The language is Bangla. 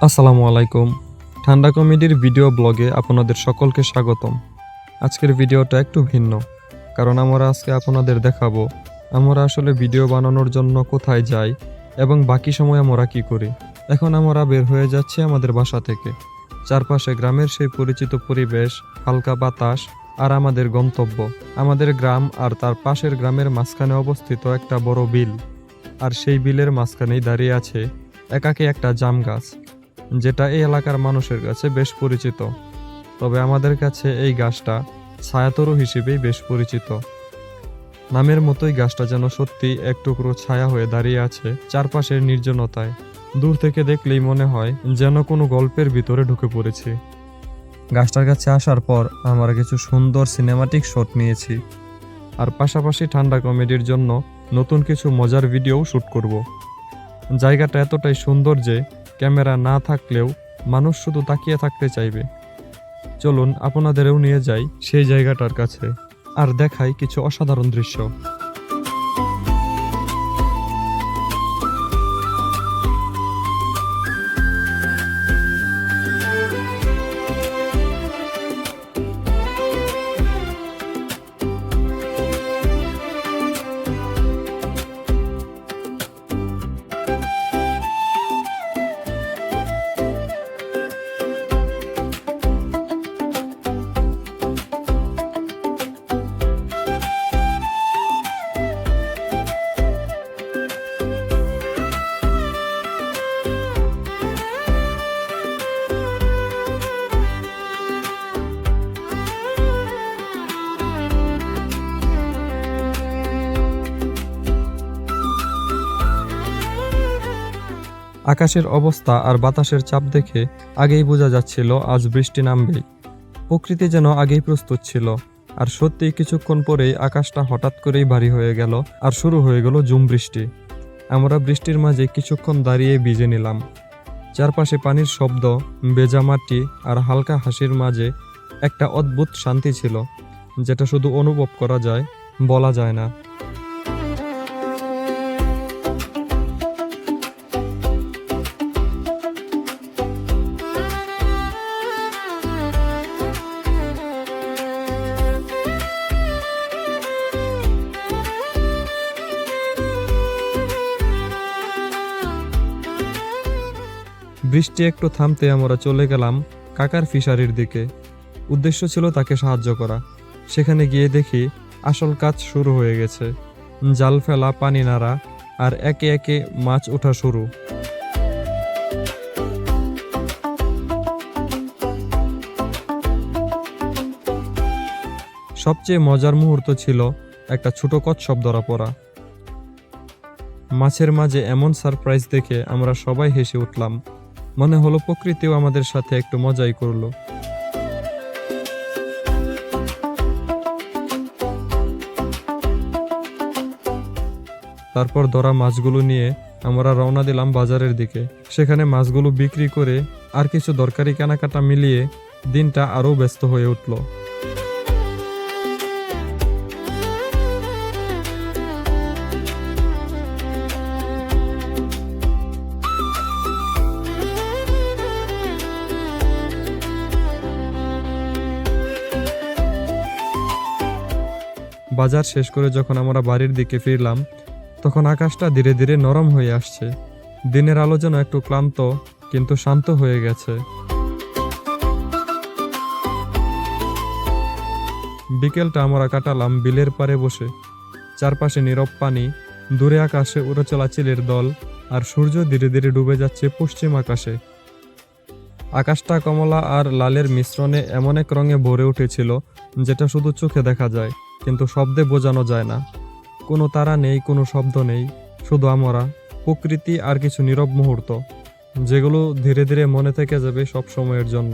আসসালামু আলাইকুম। ঠান্ডা কমেডির ভিডিও ব্লগে আপনাদের সকলকে স্বাগতম। আজকের ভিডিওটা একটু ভিন্ন, কারণ আমরা আজকে আপনাদের দেখাবো আমরা আসলে ভিডিও বানানোর জন্য কোথায় যাই এবং বাকি সময় আমরা কি করি। এখন আমরা বের হয়ে যাচ্ছি আমাদের বাসা থেকে। চারপাশে গ্রামের সেই পরিচিত পরিবেশ, হালকা বাতাস আর আমাদের গন্তব্য। আমাদের গ্রাম আর তার পাশের গ্রামের মাঝখানে অবস্থিত একটা বড় বিল, আর সেই বিলের মাঝখানেই দাঁড়িয়ে আছে একাকী একটা জাম গাছ, যেটা এই এলাকার মানুষের কাছে বেশ পরিচিত। তবে আমাদের কাছে এই গাছটা ছায়াতরু হিসেবেই বেশ পরিচিত। নামের মতোই গাছটা যেন সত্যি এক টুকরো ছায়া হয়ে দাঁড়িয়ে আছে চারপাশের নির্জনতায়। দূর থেকে দেখলেই মনে হয় যেন কোনো গল্পের ভিতরে ঢুকে পড়েছি। গাছটার কাছে আসার পর আমরা কিছু সুন্দর সিনেমাটিক শট নিয়েছি, আর পাশাপাশি ঠান্ডা কমেডির জন্য নতুন কিছু মজার ভিডিও শ্যুট করব। জায়গাটা এতটাই সুন্দর যে ক্যামেরা না থাকলেও মানুষ শুধু তাকিয়ে থাকতে চাইবে। চলুন আপনাদেরও নিয়ে যাই সেই জায়গাটার কাছে আর দেখাই কিছু অসাধারণ দৃশ্য। আকাশের অবস্থা আর বাতাসের চাপ দেখে আগেই বোঝা যাচ্ছিল আজ বৃষ্টি নামবেই। প্রকৃতি যেন আগেই প্রস্তুত ছিল। আর সত্যিই কিছুক্ষণ পরেই আকাশটা হঠাৎ করেই ভারী হয়ে গেল আর শুরু হয়ে গেল ঝুম বৃষ্টি। আমরা বৃষ্টির মাঝে কিছুক্ষণ দাঁড়িয়ে ভিজে নিলাম। চারপাশে পানির শব্দ, ভেজা মাটি আর হালকা হাসির মাঝে একটা অদ্ভুত শান্তি ছিল, যেটা শুধু অনুভব করা যায়, বলা যায় না। বৃষ্টি একটু থামতে আমরা চলে গেলাম কাকার ফিশারির দিকে। উদ্দেশ্য ছিল তাকে সাহায্য করা। সেখানে গিয়ে দেখি আসল কাজ শুরু হয়ে গেছে। জাল ফেলা, পানি নাড়া আর একে একে মাছ ওঠা শুরু। সবচেয়ে মজার মুহূর্ত ছিল একটা ছোট কচ্ছপ ধরা পড়া। মাছের মাঝে এমন সারপ্রাইজ দেখে আমরা সবাই হেসে উঠলাম। মনে হলো প্রকৃতিও আমাদের সাথে একটু মজাই করলো। তারপর ধরা মাছগুলো নিয়ে আমরা রওনা দিলাম বাজারের দিকে। সেখানে মাছগুলো বিক্রি করে আর কিছু দরকারি কেনাকাটা মিলিয়ে দিনটা আরও ব্যস্ত হয়ে উঠল। বাজার শেষ করে যখন আমরা বাড়ির দিকে ফিরলাম, তখন আকাশটা ধীরে ধীরে নরম হয়ে আসছে। দিনের আলো যেন একটু ক্লান্ত কিন্তু শান্ত হয়ে গেছে। বিকেলটা আমরা কাটালাম বিলের পাড়ে বসে। চারপাশে নীরব পানি, দূরে আকাশে উড়ে চলা চিলের দল, আর সূর্য ধীরে ধীরে ডুবে যাচ্ছে পশ্চিম আকাশে। আকাশটা কমলা আর লালের মিশ্রণে এমন এক রঙে ভরে উঠেছিল যেটা শুধু চোখে দেখা যায়, কিন্তু শব্দে বোঝানো যায় না। কোনো তারা নেই, কোনো শব্দ নেই, শুধু আমরা, প্রকৃতি আর কিছু নীরব মুহূর্ত, যেগুলো ধীরে ধীরে মনে থেকে যাবে সব সময়ের জন্য।